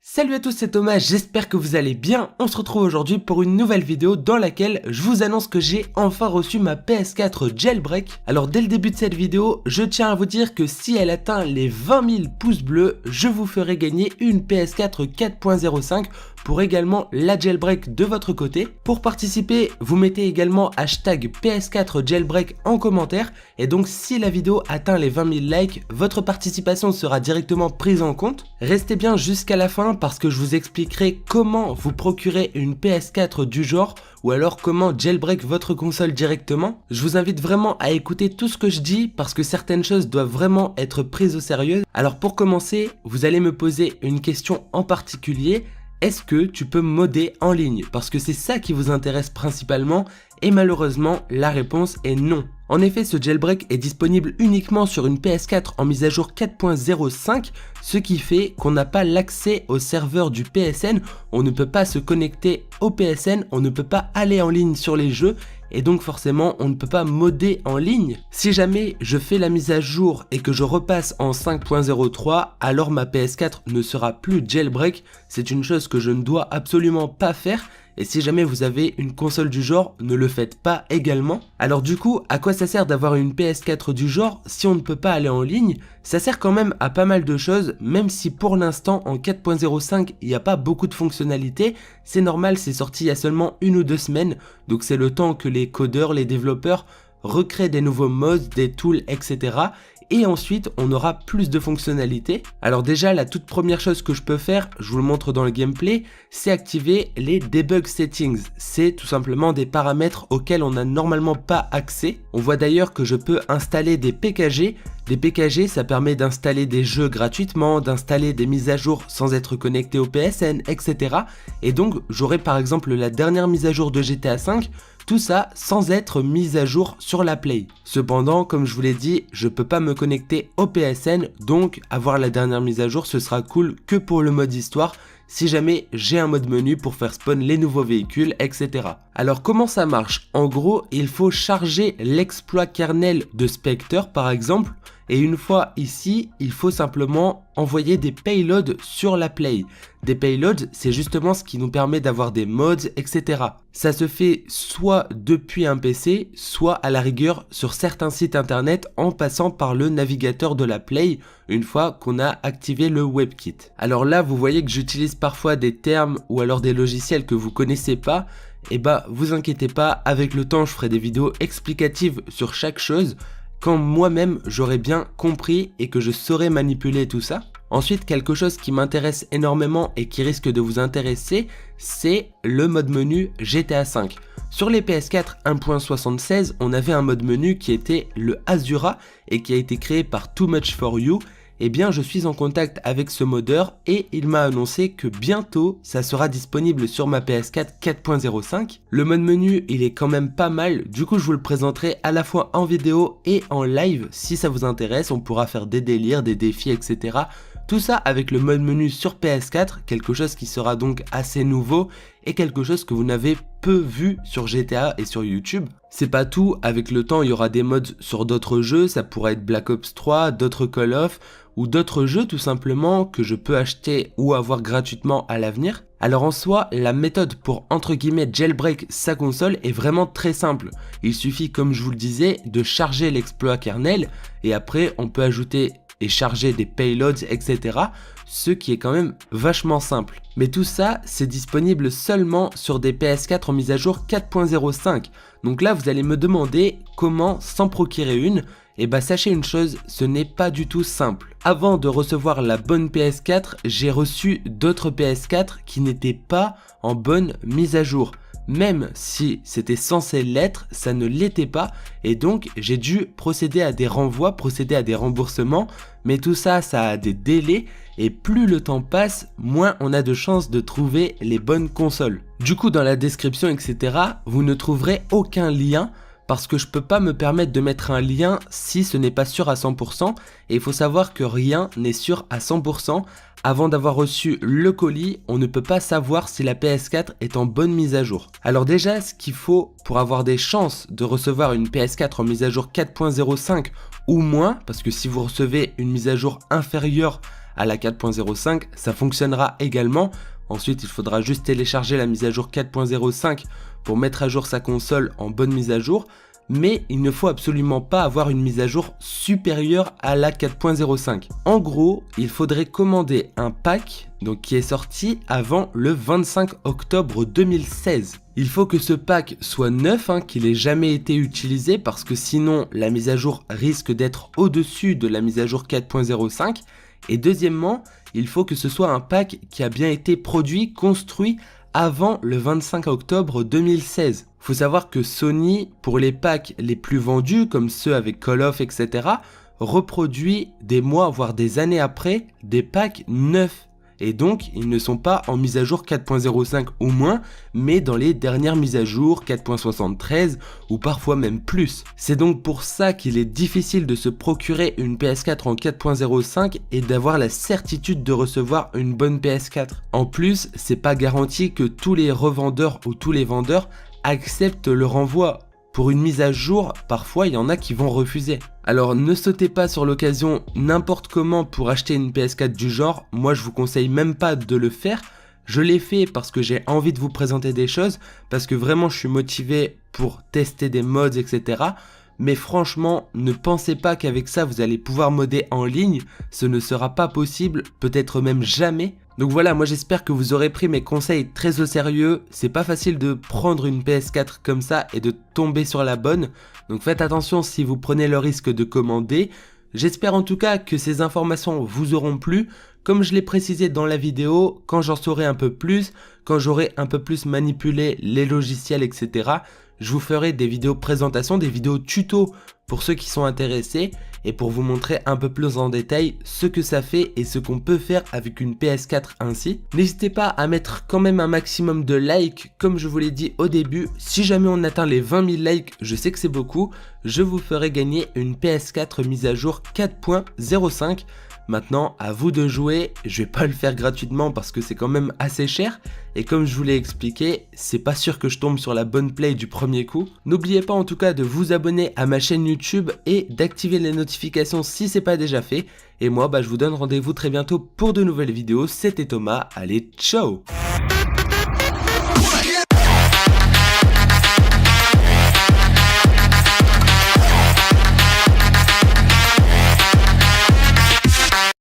Salut à tous, c'est Thomas, j'espère que vous allez bien. On se retrouve aujourd'hui pour une nouvelle vidéo dans laquelle je vous annonce que j'ai enfin reçu ma PS4 Jailbreak. Alors dès le début de cette vidéo, je tiens à vous dire que si elle atteint les 20 000 pouces bleus, je vous ferai gagner une PS4 4.05 pour également la jailbreak de votre côté. Pour participer, vous mettez également hashtag PS4 jailbreak en commentaire et donc si la vidéo atteint les 20 000 likes, votre participation sera directement prise en compte. Restez bien jusqu'à la fin parce que je vous expliquerai comment vous procurer une PS4 du genre ou alors comment jailbreak votre console directement. Je vous invite vraiment à écouter tout ce que je dis parce que certaines choses doivent vraiment être prises au sérieux. Alors pour commencer, vous allez me poser une question en particulier. Est-ce que tu peux modder en ligne? Parce que c'est ça qui vous intéresse principalement et malheureusement la réponse est non. En effet, ce jailbreak est disponible uniquement sur une PS4 en mise à jour 4.05, ce qui fait qu'on n'a pas l'accès au serveur du PSN, on ne peut pas se connecter au PSN, on ne peut pas aller en ligne sur les jeux et donc forcément on ne peut pas modder en ligne. Si jamais je fais la mise à jour et que je repasse en 5.03, alors ma PS4 ne sera plus jailbreak, c'est une chose que je ne dois absolument pas faire. Et si jamais vous avez une console du genre, ne le faites pas également. Alors du coup, à quoi ça sert d'avoir une PS4 du genre si on ne peut pas aller en ligne? Ça sert quand même à pas mal de choses, même si pour l'instant en 4.05 il n'y a pas beaucoup de fonctionnalités. C'est normal, c'est sorti il y a seulement 1 ou 2 semaines, donc c'est le temps que les codeurs, les développeurs recréent des nouveaux mods, des tools, etc. Et ensuite on aura plus de fonctionnalités. Alors déjà la toute première chose que je peux faire, je vous le montre dans le gameplay, c'est activer les debug settings. C'est tout simplement des paramètres auxquels on n'a normalement pas accès. On voit d'ailleurs que je peux installer des PKG. Des PKG, ça permet d'installer des jeux gratuitement, d'installer des mises à jour sans être connecté au PSN, etc. Et donc j'aurai par exemple la dernière mise à jour de GTA V, tout ça sans être mis à jour sur la Play. Cependant, comme je vous l'ai dit, je peux pas me connecter au PSN, donc avoir la dernière mise à jour ce sera cool que pour le mode histoire, si jamais j'ai un mode menu pour faire spawn les nouveaux véhicules, etc. Alors comment ça marche? En gros, il faut charger l'exploit kernel de Spectre par exemple, et une fois ici, il faut simplement envoyer des payloads sur la Play. Des payloads, c'est justement ce qui nous permet d'avoir des mods, etc. Ça se fait soit depuis un PC, soit à la rigueur sur certains sites internet en passant par le navigateur de la Play une fois qu'on a activé le WebKit. Alors là, vous voyez que j'utilise parfois des termes ou alors des logiciels que vous connaissez pas. Et bah, vous inquiétez pas, avec le temps, je ferai des vidéos explicatives sur chaque chose quand moi-même j'aurai bien compris et que je saurai manipuler tout ça. Ensuite, quelque chose qui m'intéresse énormément et qui risque de vous intéresser, c'est le mode menu GTA V. Sur les PS4 1.76, on avait un mode menu qui était le Azura et qui a été créé par Too Much For You. Eh bien, je suis en contact avec ce modeur et il m'a annoncé que bientôt ça sera disponible sur ma PS4 4.05. Le mode menu, il est quand même pas mal, du coup je vous le présenterai à la fois en vidéo et en live si ça vous intéresse. On pourra faire des délires, des défis, etc. Tout ça avec le mode menu sur PS4, quelque chose qui sera donc assez nouveau et quelque chose que vous n'avez peu vu sur GTA et sur YouTube. C'est pas tout, avec le temps il y aura des mods sur d'autres jeux, ça pourrait être Black Ops 3, d'autres Call of ou d'autres jeux tout simplement que je peux acheter ou avoir gratuitement à l'avenir. Alors en soi, la méthode pour entre guillemets jailbreak sa console est vraiment très simple. Il suffit, comme je vous le disais, de charger l'exploit kernel et après on peut ajouter et charger des payloads, etc. Ce qui est quand même vachement simple. Mais tout ça, c'est disponible seulement sur des PS4 en mise à jour 4.05. Donc là, vous allez me demander comment s'en procurer une. Et bah sachez une chose, ce n'est pas du tout simple. Avant de recevoir la bonne PS4, j'ai reçu d'autres PS4 qui n'étaient pas en bonne mise à jour. Même si c'était censé l'être, ça ne l'était pas et donc j'ai dû procéder à des renvois, procéder à des remboursements, mais tout ça, ça a des délais et plus le temps passe, moins on a de chances de trouver les bonnes consoles. Du coup, dans la description, etc., vous ne trouverez aucun lien parce que je peux pas me permettre de mettre un lien si ce n'est pas sûr à 100% et il faut savoir que rien n'est sûr à 100%. Avant d'avoir reçu le colis, on ne peut pas savoir si la PS4 est en bonne mise à jour. Alors déjà, ce qu'il faut pour avoir des chances de recevoir une PS4 en mise à jour 4.05 ou moins, parce que si vous recevez une mise à jour inférieure à la 4.05, ça fonctionnera également. Ensuite, il faudra juste télécharger la mise à jour 4.05 pour mettre à jour sa console en bonne mise à jour. Mais il ne faut absolument pas avoir une mise à jour supérieure à la 4.05. En gros, il faudrait commander un pack qui est sorti avant le 25 octobre 2016. Il faut que ce pack soit neuf, qu'il n'ait jamais été utilisé parce que sinon la mise à jour risque d'être au-dessus de la mise à jour 4.05. Et deuxièmement, il faut que ce soit un pack qui a bien été produit, construit avant le 25 octobre 2016. Faut savoir que Sony, pour les packs les plus vendus, comme ceux avec Call of, etc., reproduit des mois, voire des années après, des packs neufs. Et donc, ils ne sont pas en mise à jour 4.05 ou moins, mais dans les dernières mises à jour 4.73 ou parfois même plus. C'est donc pour ça qu'il est difficile de se procurer une PS4 en 4.05 et d'avoir la certitude de recevoir une bonne PS4. En plus, c'est pas garanti que tous les revendeurs ou tous les vendeurs acceptent le renvoi. Pour une mise à jour, parfois il y en a qui vont refuser. Alors ne sautez pas sur l'occasion n'importe comment pour acheter une PS4 du genre, moi je vous conseille même pas de le faire. Je l'ai fait parce que j'ai envie de vous présenter des choses, parce que vraiment je suis motivé pour tester des mods, etc. Mais franchement, ne pensez pas qu'avec ça vous allez pouvoir modder en ligne, ce ne sera pas possible, peut-être même jamais. Donc voilà, moi j'espère que vous aurez pris mes conseils très au sérieux. C'est pas facile de prendre une PS4 comme ça et de tomber sur la bonne. Donc faites attention si vous prenez le risque de commander. J'espère en tout cas que ces informations vous auront plu. Comme je l'ai précisé dans la vidéo, quand j'en saurai un peu plus, quand j'aurai un peu plus manipulé les logiciels, etc., je vous ferai des vidéos présentation, des vidéos tuto pour ceux qui sont intéressés et pour vous montrer un peu plus en détail ce que ça fait et ce qu'on peut faire avec une PS4 ainsi. N'hésitez pas à mettre quand même un maximum de likes, comme je vous l'ai dit au début. Si jamais on atteint les 20 000 likes, je sais que c'est beaucoup, je vous ferai gagner une PS4 mise à jour 4.05. Maintenant, à vous de jouer. Je vais pas le faire gratuitement parce que c'est quand même assez cher. Et comme je vous l'ai expliqué, c'est pas sûr que je tombe sur la bonne play du premier coup. N'oubliez pas en tout cas de vous abonner à ma chaîne YouTube et d'activer les notifications si c'est pas déjà fait. Et moi, je vous donne rendez-vous très bientôt pour de nouvelles vidéos. C'était Thomas. Allez, ciao!